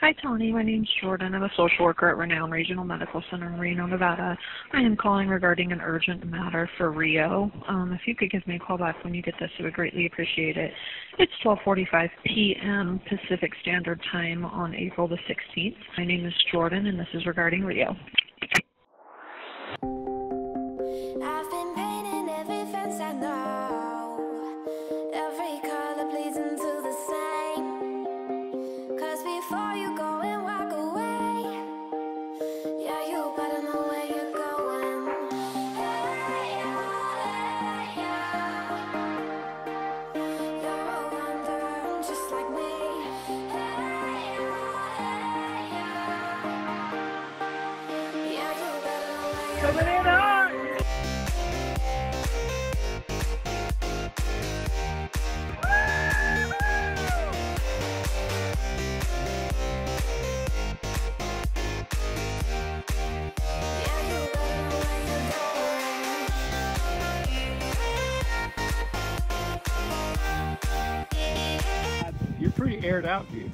Hi, Tony. My name's Jordan. I'm a social worker at Renown Regional Medical Center in Reno, Nevada. I am calling regarding an urgent matter for Rio. If you could give me a call back when you get this, I would greatly appreciate it. It's 12:45 p.m. Pacific Standard Time on April the 16th. My name is Jordan, and this is regarding Rio. I've been painting every fence I know, every color pleasing to the same. 'Cause before you go and walk away, yeah, you better know where you're going. Hey, yeah, yeah. You're a wanderer just like me. Hey, yeah, yeah, you better know where you're Coming in hot! You're pretty aired out, dude.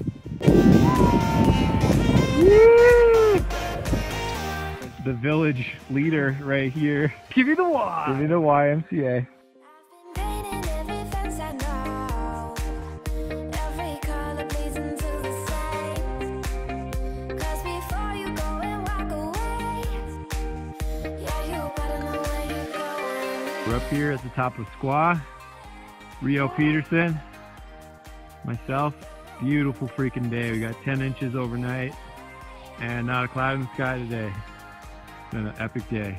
That's the village leader right here. Give me the Y. Give me the YMCA. We're up here at the top of Squaw, Rio Peterson, myself. Beautiful freaking day. We got 10 inches overnight and not a cloud in the sky today. It's been an epic day.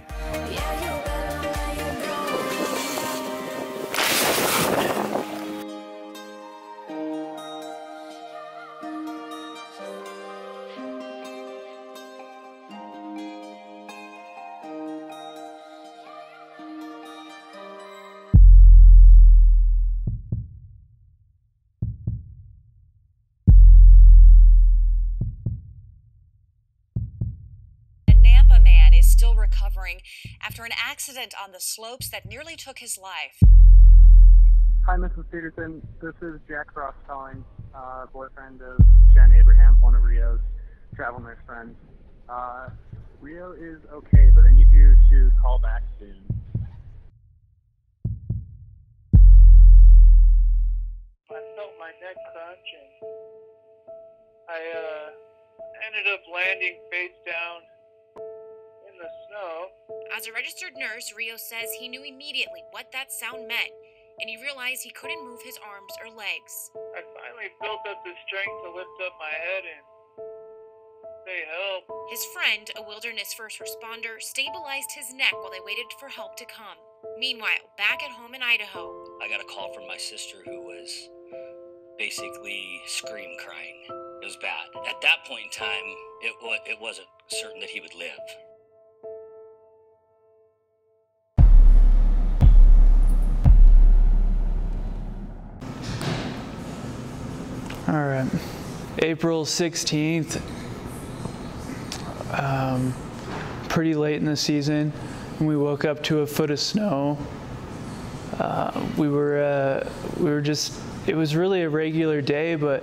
Recovering after an accident on the slopes that nearly took his life. Hi, Mrs. Peterson. This is Jack Frost calling, boyfriend of Jen Abraham, one of Rio's travel nurse friends. Rio is okay, but I need you to call back soon. I felt my neck crunch and I ended up landing face down in the snow. As a registered nurse, Rio says he knew immediately what that sound meant, and he realized he couldn't move his arms or legs. I finally built up the strength to lift up my head and say help. His friend, a wilderness first responder, stabilized his neck while they waited for help to come. Meanwhile, back at home in Idaho, I got a call from my sister who was basically scream crying. It was bad. At that point in time, it wasn't certain that he would live. All right, April 16th, pretty late in the season, and we woke up to a foot of snow. We were just, it was really a regular day, but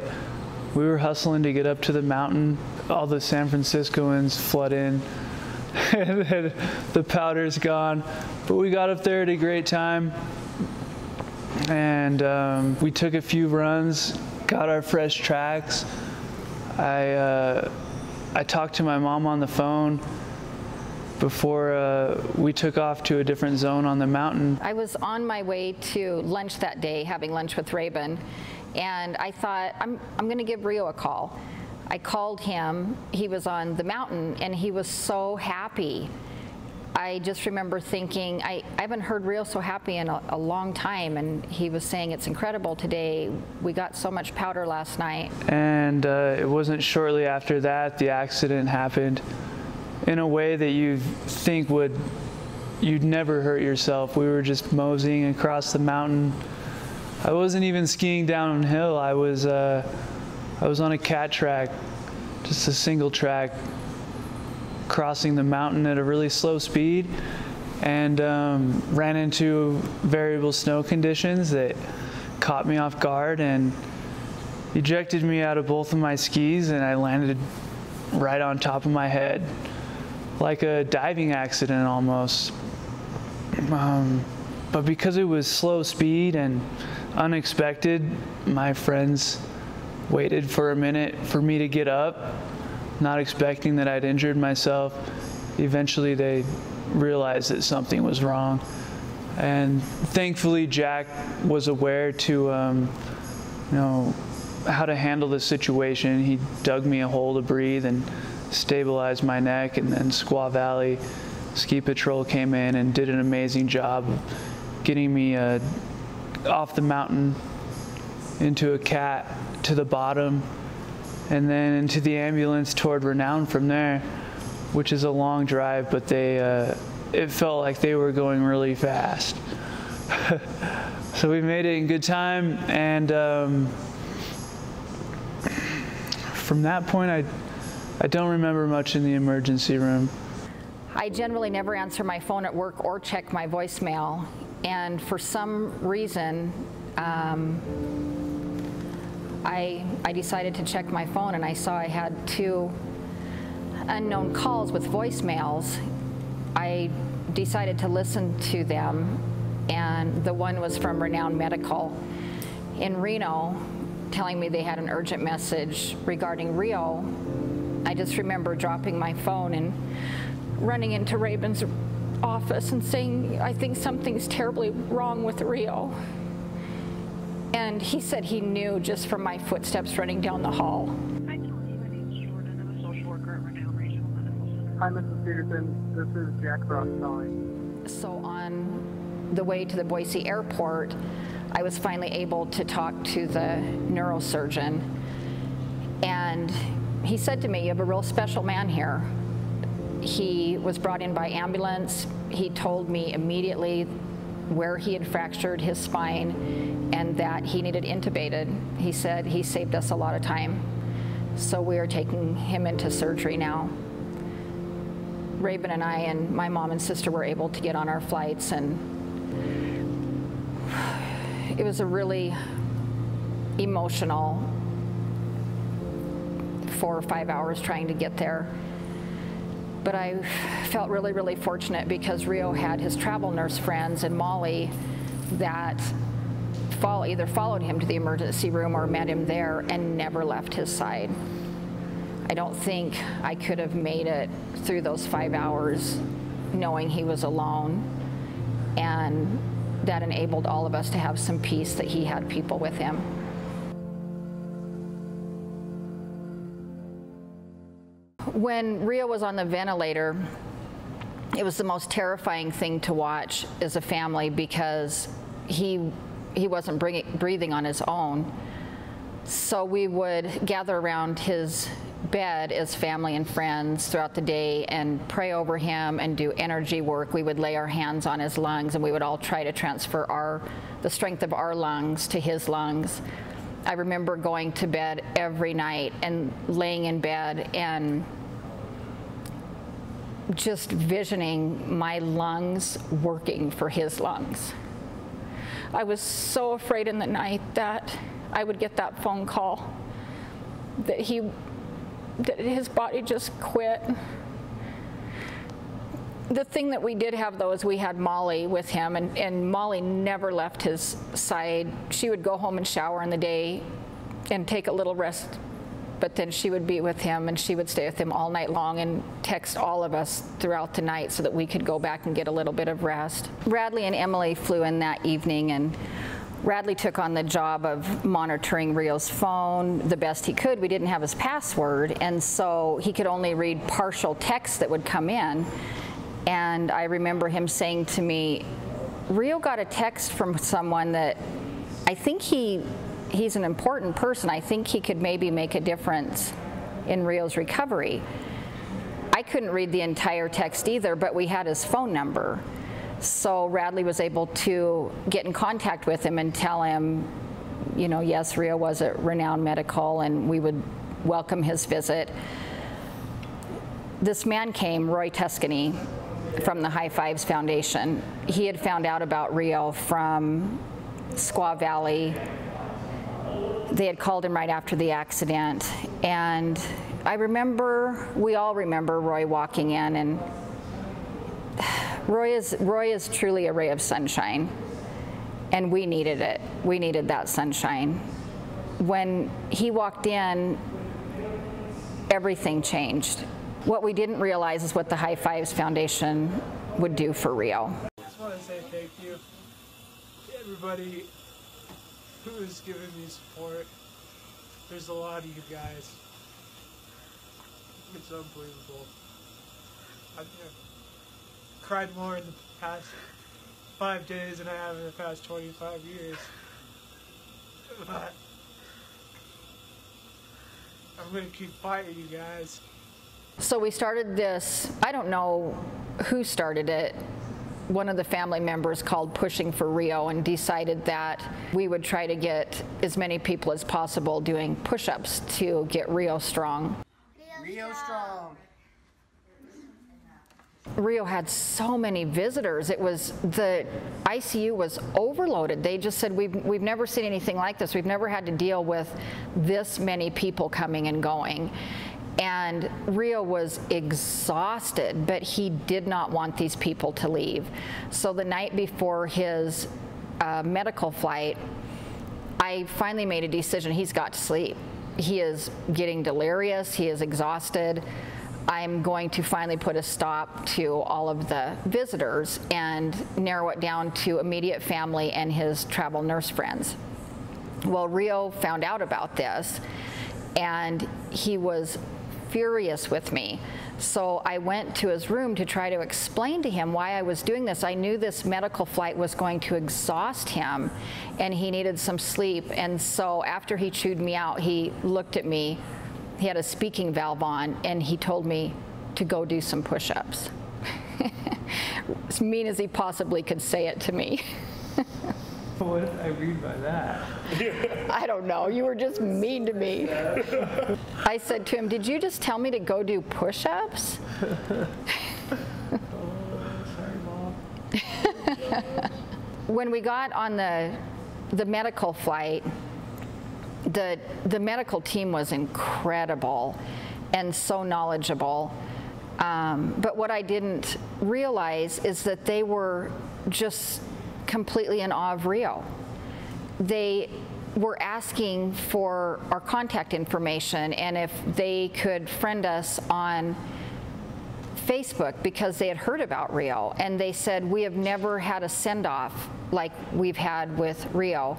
we were hustling to get up to the mountain. All the San Franciscoans flood in, and then the powder's gone, but we got up there at a great time, and we took a few runs. Got our fresh tracks. I talked to my mom on the phone before we took off to a different zone on the mountain. I was on my way to lunch that day, having lunch with Raven, and I thought, I'm going to give Rio a call. I called him. He was on the mountain, and he was so happy. I just remember thinking, I haven't heard Rio so happy in a long time, and he was saying it's incredible today. We got so much powder last night. And it wasn't shortly after that the accident happened in a way that you think you'd never hurt yourself. We were just moseying across the mountain. I wasn't even skiing downhill. I was on a cat track, just a single track, crossing the mountain at a really slow speed, and ran into variable snow conditions that caught me off guard, and ejected me out of both of my skis, and I landed right on top of my head, like a diving accident almost. But because it was slow speed and unexpected, my friends waited for a minute for me to get up, not expecting that I'd injured myself. Eventually they realized that something was wrong. And thankfully Jack was aware to, how to handle the situation. He dug me a hole to breathe and stabilized my neck, and then Squaw Valley Ski Patrol came in and did an amazing job of getting me off the mountain into a cat to the bottom, and then into the ambulance toward Renown from there, which is a long drive, but it felt like they were going really fast. So we made it in good time, and from that point I don't remember much in the emergency room. I generally never answer my phone at work or check my voicemail, and for some reason I decided to check my phone, and I saw I had 2 unknown calls with voicemails. I decided to listen to them, and the one was from Renown Medical in Reno, telling me they had an urgent message regarding Rio. I just remember dropping my phone and running into Raven's office and saying, "I think something's terribly wrong with Rio." And he said he knew just from my footsteps running down the hall. Hi, Tony. My name's Jordan. I'm a social worker at Renown Regional Medical Center. Hi, Mrs. Peterson. This is Jack Frost calling. So on the way to the Boise airport, I was finally able to talk to the neurosurgeon. And he said to me, "You have a real special man here." He was brought in by ambulance. He told me immediately where he had fractured his spine and that he needed intubated. He said he saved us a lot of time. So we are taking him into surgery now. Raven and I and my mom and sister were able to get on our flights, and it was a really emotional 4 or 5 hours trying to get there. But I felt really, really fortunate because Rio had his travel nurse friends and Molly that either followed him to the emergency room or met him there and never left his side. I don't think I could have made it through those 5 hours knowing he was alone, and that enabled all of us to have some peace that he had people with him. When Rio was on the ventilator, it was the most terrifying thing to watch as a family because he wasn't breathing on his own. So we would gather around his bed as family and friends throughout the day and pray over him and do energy work. We would lay our hands on his lungs, and we would all try to transfer the strength of our lungs to his lungs. I remember going to bed every night and laying in bed and just visioning my lungs working for his lungs. I was so afraid in the night that I would get that phone call that his body just quit. The thing that we did have, though, is we had Molly with him, and Molly never left his side. She would go home and shower in the day and take a little rest, but then she would be with him, and she would stay with him all night long and text all of us throughout the night so that we could go back and get a little bit of rest. Radley and Emily flew in that evening, and Radley took on the job of monitoring Rio's phone the best he could. We didn't have his password, and so he could only read partial text that would come in. And I remember him saying to me, "Rio got a text from someone that I think he's an important person. I think he could maybe make a difference in Rio's recovery." I couldn't read the entire text either, but we had his phone number. So Radley was able to get in contact with him and tell him, you know, yes, Rio was at Renown Medical and we would welcome his visit. This man came, Roy Tuscany, from the High Fives Foundation. He had found out about Rio from Squaw Valley They had called him right after the accident, and we all remember Roy walking in, and Roy is truly a ray of sunshine, and we needed it. We needed that sunshine. When he walked in, everything changed. What we didn't realize is what the High Fives Foundation would do for Rio. I just want to say thank you to everybody who has given me support. There's a lot of you guys. It's unbelievable. I've cried more in the past 5 days than I have in the past 25 years. But I'm going to keep fighting, you guys. So we started this, I don't know who started it. One of the family members called Pushing for Rio and decided that we would try to get as many people as possible doing push-ups to get Rio strong. Rio strong. Rio had so many visitors. The ICU was overloaded. They just said, we've never seen anything like this. We've never had to deal with this many people coming and going. And Rio was exhausted, but he did not want these people to leave. So the night before his medical flight, I finally made a decision. He's got to sleep. He is getting delirious. He is exhausted. I'm going to finally put a stop to all of the visitors and narrow it down to immediate family and his travel nurse friends. Well, Rio found out about this, and he was furious with me. So I went to his room to try to explain to him why I was doing this. I knew this medical flight was going to exhaust him and he needed some sleep. And so after he chewed me out, he looked at me, he had a speaking valve on, and he told me to go do some push-ups. As mean as he possibly could say it to me. What did I read by that? I don't know. You were just mean to me. I said to him, did you just tell me to go do push-ups? Sorry, Mom. When we got on the medical flight, the medical team was incredible and so knowledgeable. But what I didn't realize is that they were just completely in awe of Rio. They were asking for our contact information and if they could friend us on Facebook because they had heard about Rio. And they said, we have never had a send-off like we've had with Rio.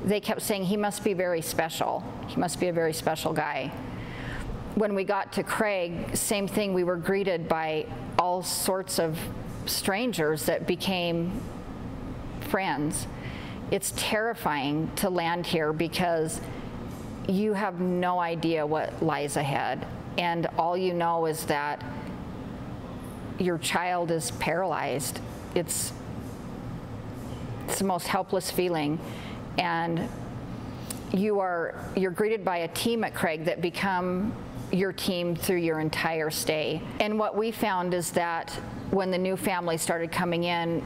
They kept saying, he must be very special. He must be a very special guy. When we got to Craig, same thing, we were greeted by all sorts of strangers that became friends. It's terrifying to land here because you have no idea what lies ahead. And all you know is that your child is paralyzed. It's the most helpless feeling. And you're greeted by a team at Craig that become your team through your entire stay. And what we found is that when the new family started coming in,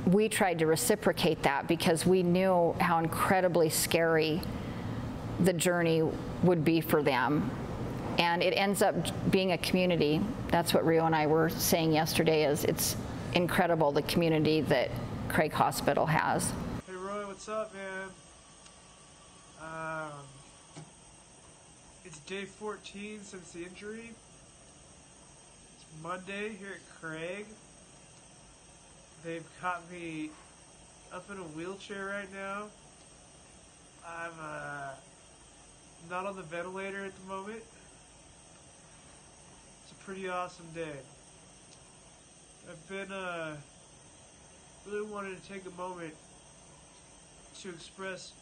we tried to reciprocate that because we knew how incredibly scary the journey would be for them. And it ends up being a community. That's what Rio and I were saying yesterday, is it's incredible the community that Craig Hospital has. Hey Roy, what's up, man? It's day 14 since the injury. It's Monday here at Craig. They've caught me up in a wheelchair right now. I'm not on the ventilator at the moment. pretty awesome day. I've been really wanted to take a moment to express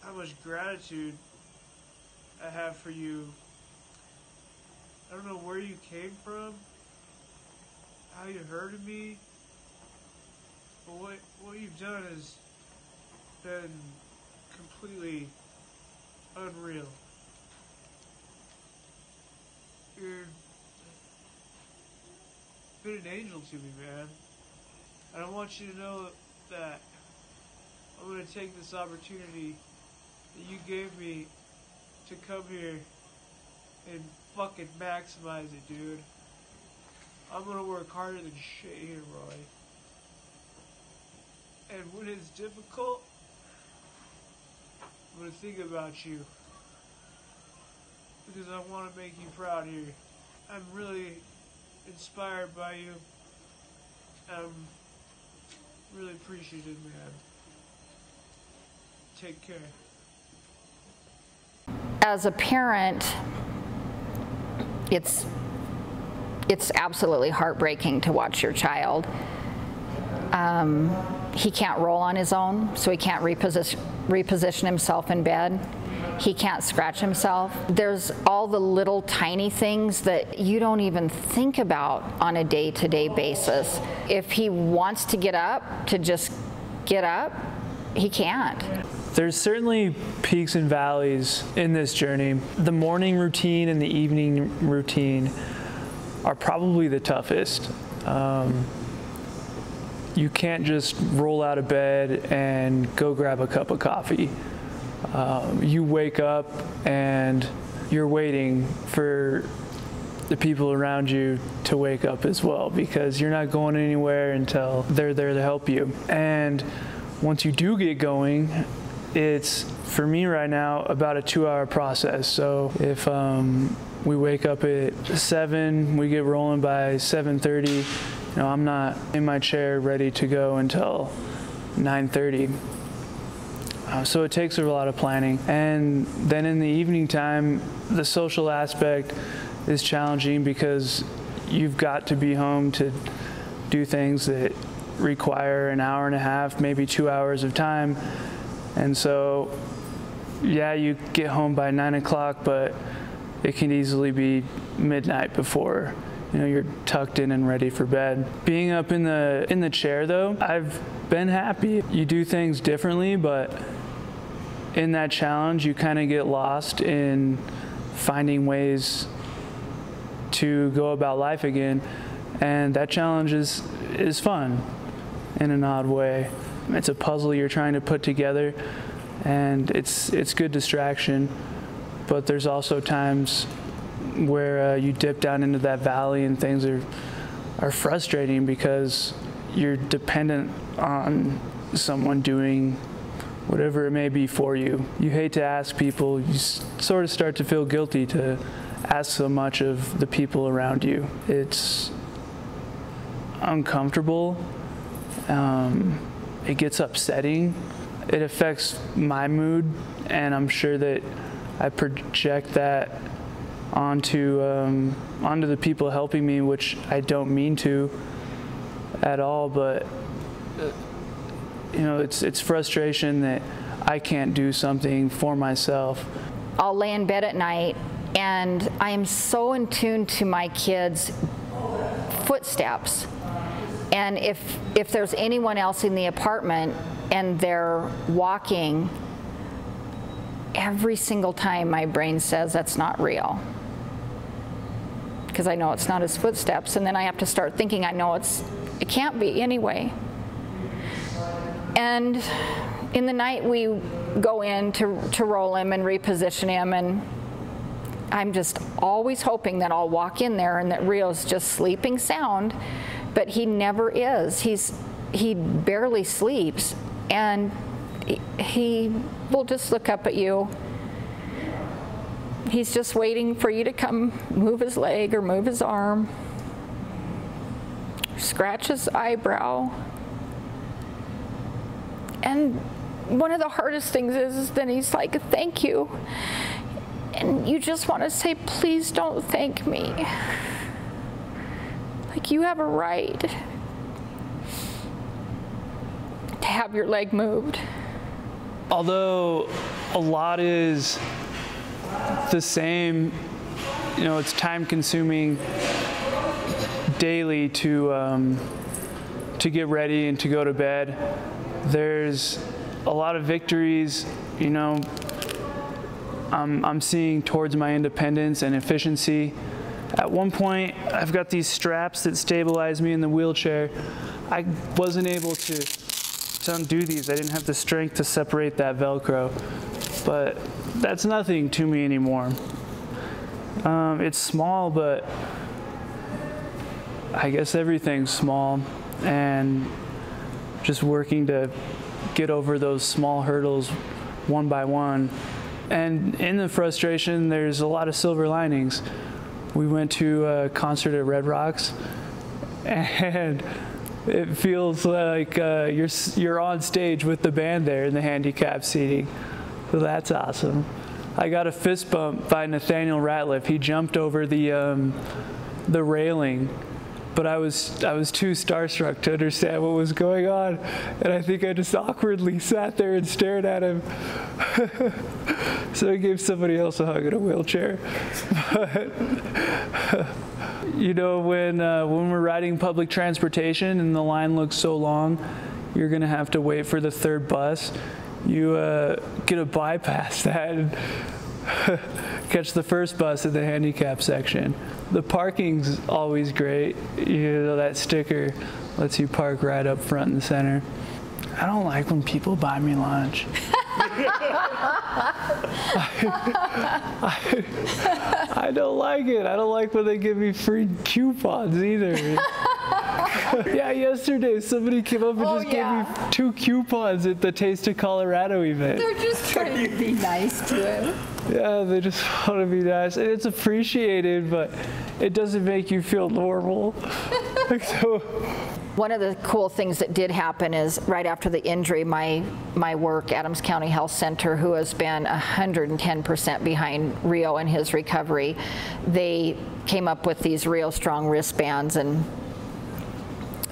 how much gratitude I have for you. I don't know where you came from, how you hurted me, but what you've done has been completely unreal. You've been an angel to me, man. And I want you to know that I'm going to take this opportunity that you gave me to come here and fucking maximize it, dude. I'm gonna work harder than shit here, Roy. And when it's difficult, I'm gonna think about you. Because I want to make you proud here. I'm really inspired by you. I'm really appreciative, man. Take care. As a parent, it's absolutely heartbreaking to watch your child. He can't roll on his own, so he can't reposition himself in bed. He can't scratch himself. There's all the little tiny things that you don't even think about on a day-to-day basis. If he wants to get up, to just get up, he can't. There's certainly peaks and valleys in this journey. The morning routine and the evening routine are probably the toughest. You can't just roll out of bed and go grab a cup of coffee. You wake up and you're waiting for the people around you to wake up as well, because you're not going anywhere until they're there to help you. And once you do get going, it's, for me right now, about a 2-hour process. So if we wake up at 7, we get rolling by 7:30, you know, I'm not in my chair ready to go until 9:30. So it takes a lot of planning. And then in the evening time, the social aspect is challenging because you've got to be home to do things that require an hour and a half, maybe 2 hours of time. And so, yeah, you get home by 9 o'clock, but it can easily be midnight before, you know, you're tucked in and ready for bed. Being up in the chair, though, I've been happy. You do things differently, but in that challenge, you kind of get lost in finding ways to go about life again, and that challenge is fun in an odd way. It's a puzzle you're trying to put together, and it's good distraction, but there's also times where you dip down into that valley and things are frustrating because you're dependent on someone doing whatever it may be for you. You hate to ask people, you sort of start to feel guilty to ask so much of the people around you. It's uncomfortable. It gets upsetting. It affects my mood, and I'm sure that I project that onto the people helping me, which I don't mean to at all, but you know, it's frustration that I can't do something for myself. I'll lay in bed at night, and I am so in tune to my kids' footsteps. And if there's anyone else in the apartment and they're walking, every single time my brain says that's not real. Because I know it's not his footsteps, and then I have to start thinking I know it can't be anyway. And in the night we go in to roll him and reposition him, and I'm just always hoping that I'll walk in there and that Rio's just sleeping sound. But he never is. He barely sleeps, and he will just look up at you. He's just waiting for you to come move his leg or move his arm, scratch his eyebrow. And one of the hardest things is then he's like, thank you. And you just want to say, please don't thank me. Like, you have a right to have your leg moved. Although a lot is the same, you know, it's time consuming daily to get ready and to go to bed. There's a lot of victories, you know, I'm seeing towards my independence and efficiency. At one point, I've got these straps that stabilize me in the wheelchair. I wasn't able to undo these. I didn't have the strength to separate that Velcro, but that's nothing to me anymore. It's small, but I guess everything's small, and just working to get over those small hurdles one by one. And in the frustration, there's a lot of silver linings. We went to a concert at Red Rocks, and it feels like you're on stage with the band there in the handicap seating. So that's awesome. I got a fist bump by Nathaniel Ratliff. He jumped over the railing, but I was too starstruck to understand what was going on, and I think I just awkwardly sat there and stared at him. So I gave somebody else a hug in a wheelchair. But, you know, when we're riding public transportation and the line looks so long, you're gonna have to wait for the third bus. You get to bypass that and catch the first bus at the handicap section. The parking's always great. You know, that sticker lets you park right up front and center. I don't like when people buy me lunch. I don't like it. I don't like when they give me free coupons either. Yeah, yesterday somebody came up and just gave me 2 coupons at the Taste of Colorado event. They're just trying to be nice to him. Yeah, they just want to be nice. And it's appreciated, but it doesn't make you feel normal. So, one of the cool things that did happen is right after the injury, my work, Adams County Health Center, who has been 110% behind Rio in his recovery, they came up with these Rio Strong wristbands, and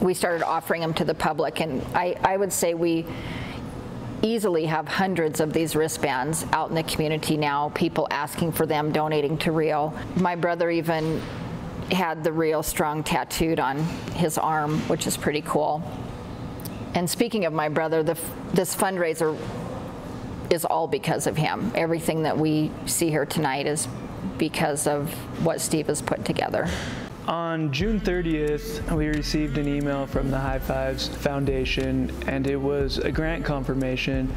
we started offering them to the public. And I would say we easily have hundreds of these wristbands out in the community now, people asking for them, donating to Rio. My brother even had the Rio Strong tattooed on his arm, which is pretty cool. And speaking of my brother, this fundraiser is all because of him. Everything that we see here tonight is because of what Steve has put together. On June 30th, we received an email from the High Fives Foundation, and it was a grant confirmation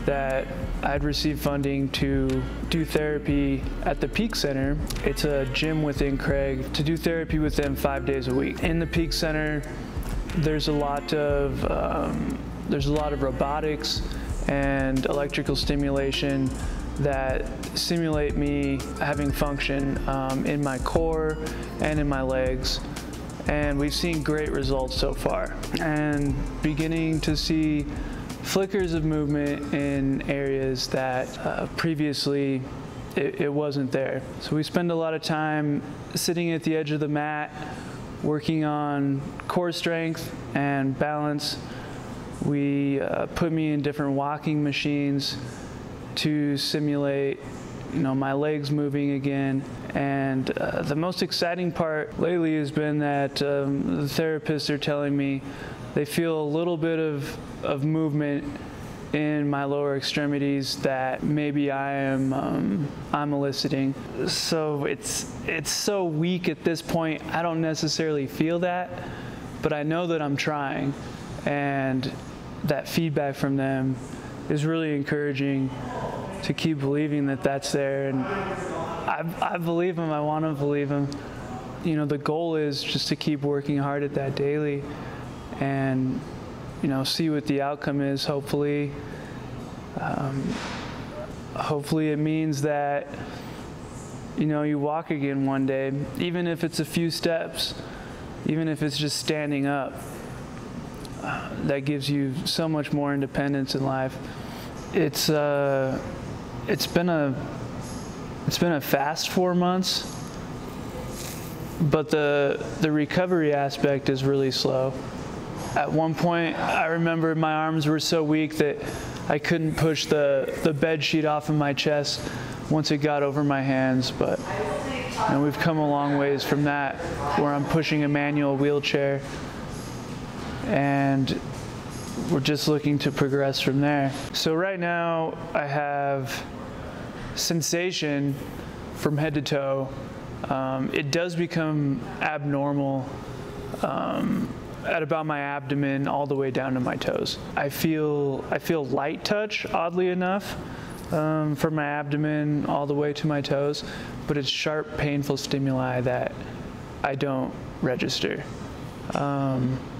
that I'd received funding to do therapy at the Peak Center. It's a gym within Craig, to do therapy with them 5 days a week. In the Peak Center, there's a lot of robotics and electrical stimulation that simulate me having function in my core and in my legs. And we've seen great results so far, and beginning to see flickers of movement in areas that previously it wasn't there. So we spend a lot of time sitting at the edge of the mat, working on core strength and balance. We put me in different walking machines to simulate, you know, my legs moving again. And the most exciting part lately has been that the therapists are telling me they feel a little bit of movement in my lower extremities that maybe I'm eliciting. So it's so weak at this point, I don't necessarily feel that, but I know that I'm trying, and that feedback from them is really encouraging to keep believing that that's there. And I believe them, I want to believe them. You know, the goal is just to keep working hard at that daily and, you know, see what the outcome is. Hopefully it means that, you know, you walk again one day, even if it's a few steps, even if it's just standing up. That gives you so much more independence in life. It's been a It's been a fast 4 months, but the recovery aspect is really slow. At one point, I remember my arms were so weak that I couldn't push the bed sheet off of my chest once it got over my hands, but you know, we've come a long ways from that, where I'm pushing a manual wheelchair, and we're just looking to progress from there. So right now I have sensation from head to toe. It does become abnormal at about my abdomen all the way down to my toes. I feel light touch, oddly enough, from my abdomen all the way to my toes, but it's sharp, painful stimuli that I don't register,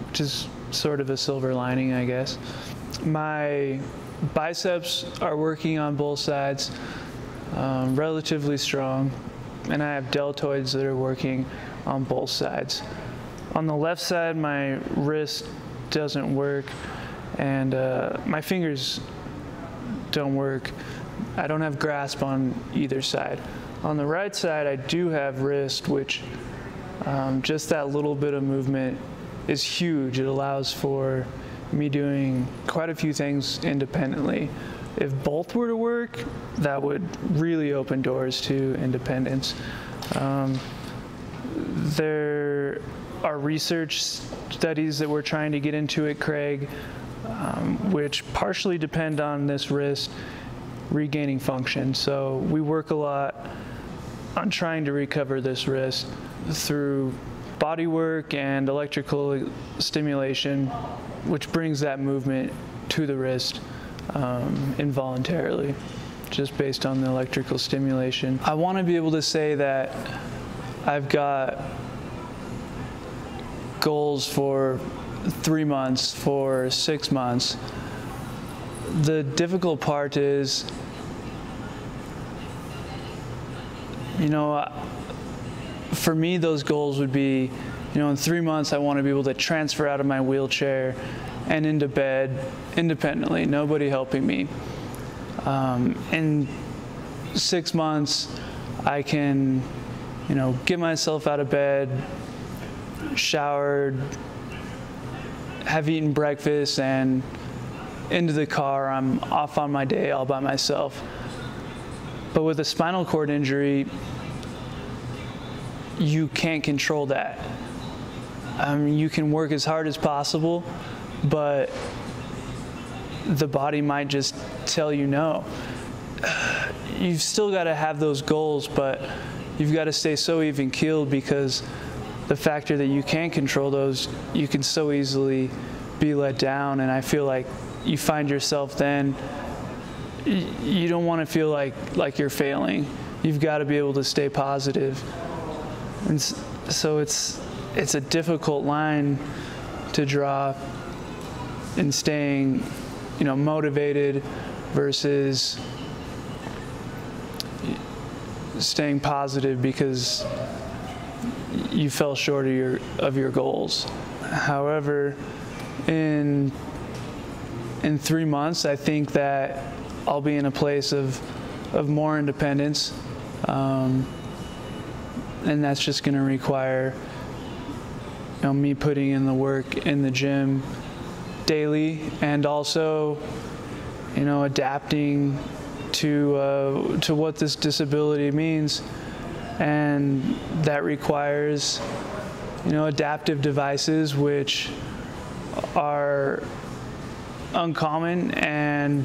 which is sort of a silver lining, I guess. My biceps are working on both sides, relatively strong, and I have deltoids that are working on both sides. On the left side, my wrist doesn't work, and my fingers don't work. I don't have grasp on either side. On the right side, I do have wrist, which just that little bit of movement is huge. It allows for me doing quite a few things independently. If both were to work, that would really open doors to independence. There are research studies that we're trying to get into at Craig, which partially depend on this wrist regaining function. So we work a lot on trying to recover this wrist through body work and electrical stimulation, which brings that movement to the wrist involuntarily, just based on the electrical stimulation. I want to be able to say that I've got goals for 3 months, for 6 months. The difficult part is, you know, for me, those goals would be, you know, in 3 months, I want to be able to transfer out of my wheelchair and into bed independently, nobody helping me. In 6 months, I can, you know, get myself out of bed, showered, have eaten breakfast, and into the car. I'm off on my day all by myself. But with a spinal cord injury, you can't control that. You can work as hard as possible, but the body might just tell you no. You've still got to have those goals, but you've got to stay so even-keeled, because the factor that you can't control those, you can so easily be let down. And I feel like you find yourself then, you don't want to feel like you're failing. You've got to be able to stay positive. And so it's a difficult line to draw in staying, you know, motivated versus staying positive because you fell short of your goals. However, in 3 months, I think that I'll be in a place of more independence, and that's just going to require, you know, me putting in the work in the gym daily, and also, you know, adapting to what this disability means, and that requires, you know, adaptive devices, which are uncommon, and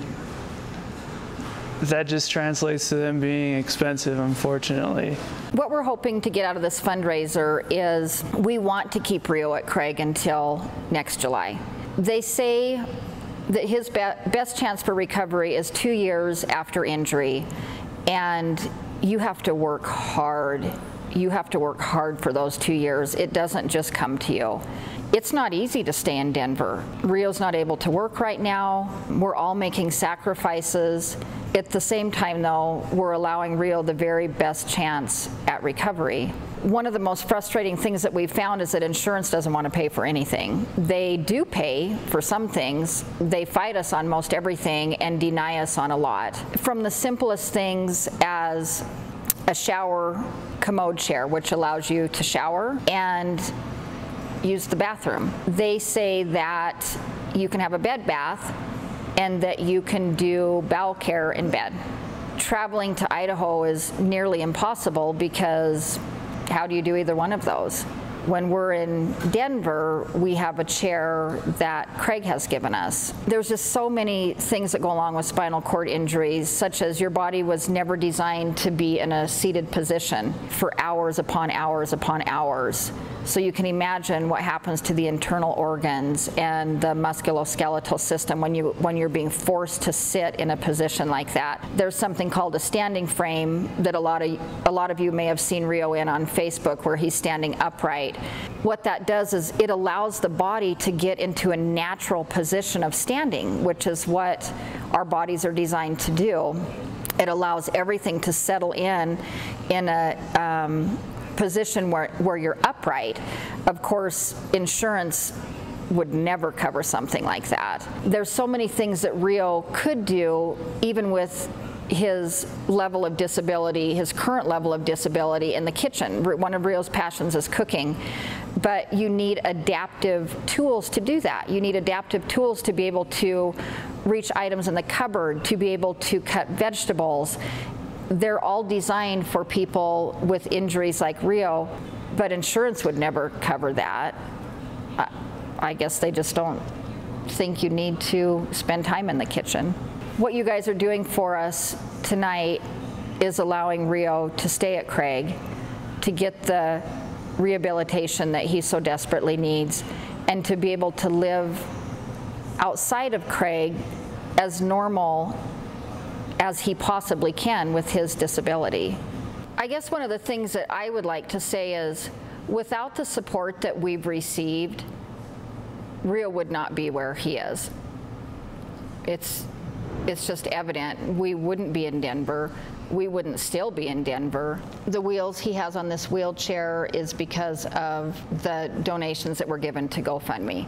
that just translates to them being expensive, unfortunately. What we're hoping to get out of this fundraiser is we want to keep Rio at Craig until next July. They say that his best chance for recovery is 2 years after injury, and you have to work hard. You have to work hard for those 2 years. It doesn't just come to you. It's not easy to stay in Denver. Rio's not able to work right now. We're all making sacrifices. At the same time, though, we're allowing Rio the very best chance at recovery. One of the most frustrating things that we've found is that insurance doesn't want to pay for anything. They do pay for some things. They fight us on most everything and deny us on a lot. From the simplest things as a shower commode chair, which allows you to shower and use the bathroom. They say that you can have a bed bath and that you can do bowel care in bed. Traveling to Idaho is nearly impossible because how do you do either one of those? When we're in Denver, we have a chair that Craig has given us. There's just so many things that go along with spinal cord injuries, such as your body was never designed to be in a seated position for hours upon hours upon hours. So you can imagine what happens to the internal organs and the musculoskeletal system when you're being forced to sit in a position like that. There's something called a standing frame that a lot of you may have seen Rio in on Facebook, where he's standing upright. What that does is it allows the body to get into a natural position of standing, which is what our bodies are designed to do. It allows everything to settle in a position where you're upright. Of course, insurance would never cover something like that. There's so many things that Rio could do, even with his level of disability, his current level of disability in the kitchen. One of Rio's passions is cooking, but you need adaptive tools to do that. You need adaptive tools to be able to reach items in the cupboard, to be able to cut vegetables. They're all designed for people with injuries like Rio, but insurance would never cover that. I guess they just don't think you need to spend time in the kitchen. What you guys are doing for us tonight is allowing Rio to stay at Craig, to get the rehabilitation that he so desperately needs, and to be able to live outside of Craig as normal as he possibly can with his disability. I guess one of the things that I would like to say is, without the support that we've received, Rio would not be where he is. It's just evident. We wouldn't be in Denver. We wouldn't still be in Denver. The wheels he has on this wheelchair is because of the donations that were given to GoFundMe.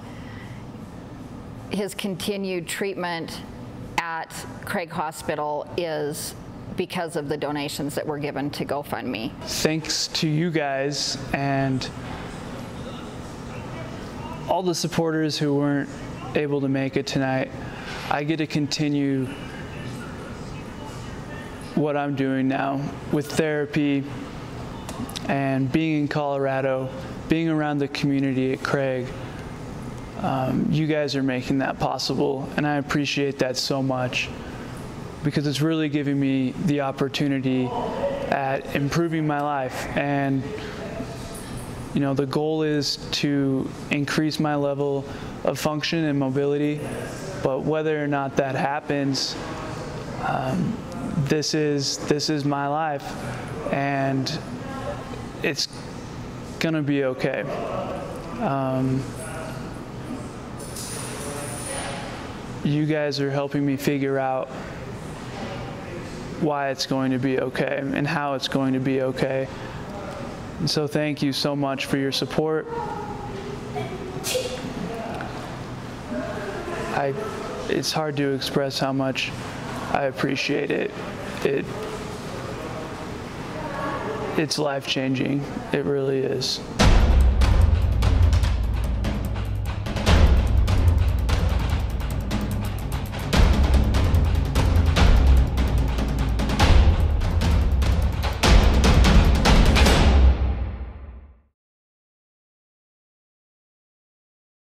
His continued treatment at Craig Hospital is because of the donations that were given to GoFundMe. Thanks to you guys and all the supporters who weren't able to make it tonight, I get to continue what I'm doing now with therapy and being in Colorado, being around the community at Craig. You guys are making that possible, and I appreciate that so much, because it's really giving me the opportunity at improving my life. And you know, the goal is to increase my level of function and mobility, but whether or not that happens, this is my life, and it's gonna be okay. You guys are helping me figure out why it's going to be okay and how it's going to be okay. And so thank you so much for your support. It's hard to express how much I appreciate it. It's life-changing. It really is.